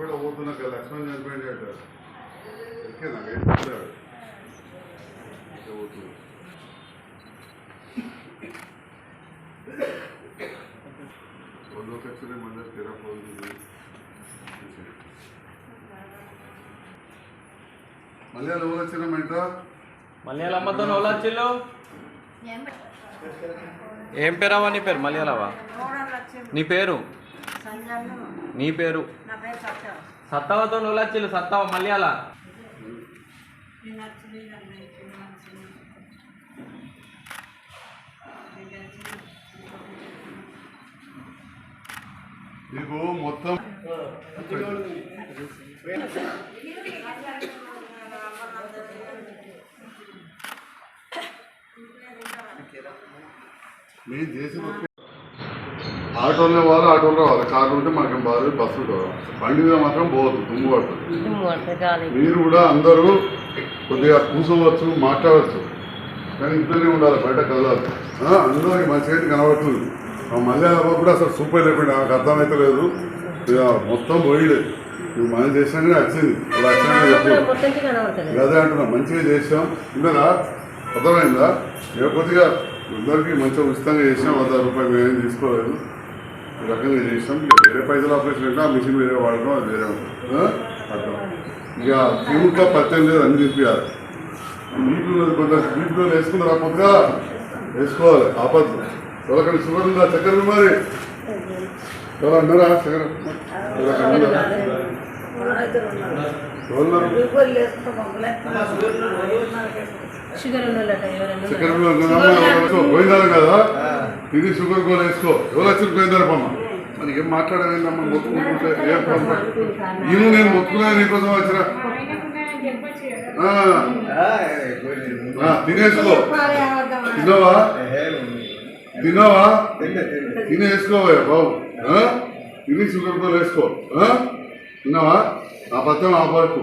కూడా పోతున్నాక లక్ష్మణ్ చనిపోయినట్టు ఓకే నాకు ఏం చెప్పాడు ಒಂದು ಕಕ್ಷೆ ಮಂದಿ ತಿರಕ್ಕೆ ಹೋಗಿದ್ವಿ మలయాళ ఎవరు వచ్చిన మెంట మలయాళ అమ్మతో ఎవరు వచ్చిల్లు ఏం పేరావా నీ పేరు మలయాళవా నీ పేరు నీ పేరు సత్తవతో ఎవరు వచ్చిల్లు సత్తవ మలయాళ నీకు మొత్తం నేను చేసిన ఆటోలో వాళ్ళు ఆటోలో రావాలి కార్లు ఉంటే మనకేం బాధ బస్సు కావాలి బండి మీద మాత్రం పోవద్దు దుమ్ము పడుతుంది మీరు కూడా అందరూ కొద్దిగా కూర్చోవచ్చు మాట్లాడవచ్చు కానీ ఇంట్లోనే ఉండాలి బయట కదలాలి అందరికి మన చేతి కనబడుతుంది మలయాళ కూడా అసలు సూపర్ అయిపోయింది నాకు అర్థమైతే లేదు మొత్తం పోయలేదు నువ్వు మనం చేసినా వచ్చింది అదే అంటున్నా మంచిగా చేసాం ఇంకా అర్థమైందా కొద్దిగా అందరికీ మంచిగా ఉచితంగా చేసాం 100 రూపాయలు మేమేం తీసుకోలేదు ఈ రకంగా చేసాం వేరే పైసలు ఆపరేషన్ అంటే ఆ మిషన్ వేరే వాడడం అది వేరే ఉంటుంది అర్థం ఇక ఇంకా పచ్చం లేదు అన్ని తిప్పియాలి నీటిలో కొంచెం నీటిలో వేసుకున్నారు ఆ పొద్దుగా వేసుకోవాలి ఆపద్దు ఎవరికైనా షుగర్ ఉందా చక్కెర మరి ఎవరు అన్నారా చక్కెర చక్కెర పోయిందారు కదా ఇది షుగర్ గోలు వేసుకో ఎవరు వచ్చి పోయిందారు పమ్మ మనకి ఏం మాట్లాడేదమ్మా మొత్తుకుంటుంటే ఏం ప్రాబ్లం నేను మొత్తుకున్నా నీకోసం వచ్చిన తినేసుకో తిన్నావా తిన్నావా తినేసుకోవా బాబు తిని షుగర్ గోలు వేసుకో తిన్నావా ఆ పత్రం ఆ పరకు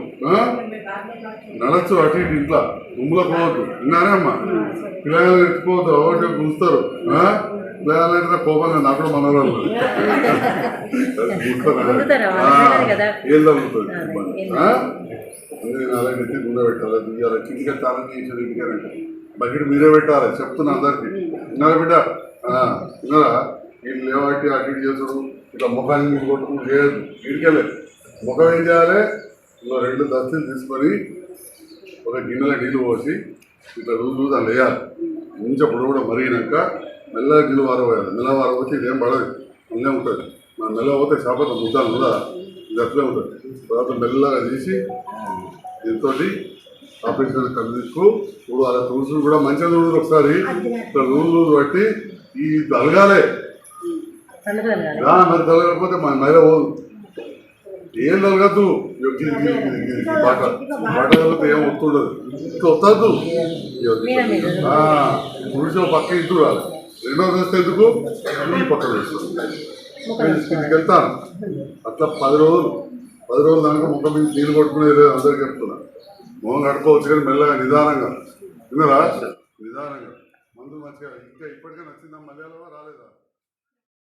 నడచ్చు అటు ఇటు ఇంట్లో గుమ్ములో పోవద్దు విన్నారే అమ్మా పిల్లలు ఎత్తుకోవద్దు ఒకటి గుంచుతారు పిల్లలంటే కోపంగా నాకు కూడా మనవరాలు ఏం తగ్గుతుంది అలాగే ఎత్తి గుండె పెట్టాలి దిగాలి కిందికి తాళం చేసేది ఇంటికారంటే బకెట్ మీరే పెట్టాలి చెప్తున్నా అందరికి విన్నారా బిడ్డ విన్నారా వీళ్ళు లేవాటి అటు ఇటు చేసుడు ఇట్లా ముఖాన్ని కొట్టుకుని చేయదు ఇడికెళ్ళలేదు ముఖం ఏం చేయాలి ఇలా 2 దస్తులు తీసుకొని ఒక గిన్నెలో నీళ్ళు పోసి ఇట్లా రోజు దాన్ని వేయాలి ఉంచప్పుడు కూడా మరిగినాక మెల్లగా గిన్నె వారపోయాలి మెల్ల వారపోతే ఇదేం పడదు అన్నీ ఉంటుంది మన మెల్ల పోతే చేపత ముద్దాలు కూడా ఇది అట్లే ఉంటుంది తర్వాత మెల్లగా తీసి దీంతో ఆపరేషన్ కలిసి ఇప్పుడు అలా తుడుచులు కూడా మంచిగా చూడదు ఒకసారి ఇట్లా రోజు బట్టి ఈ తలగాలే మరి తలగకపోతే మన మెల్ల పోదు ఏం తలగద్దు బట్టలతో ఏం ఒత్తుండదు వద్దద్దు పురుషు పక్క ఇంటి రాదు 2వ దశ ఎందుకు ఈ పక్కన వేస్తాను వెళ్తాను అట్లా 10 రోజులు దానికి ముఖం మీద నీళ్ళు కొట్టుకునేది లేదు అందరికీ చెప్తున్నా మొహం కడుకోవచ్చు కానీ మెల్లగా నిదానంగా విన్నారా నిదానంగా మందు మంచిగా ఇంకా ఇప్పటికే నచ్చిందా మలయాళమా రాలేదా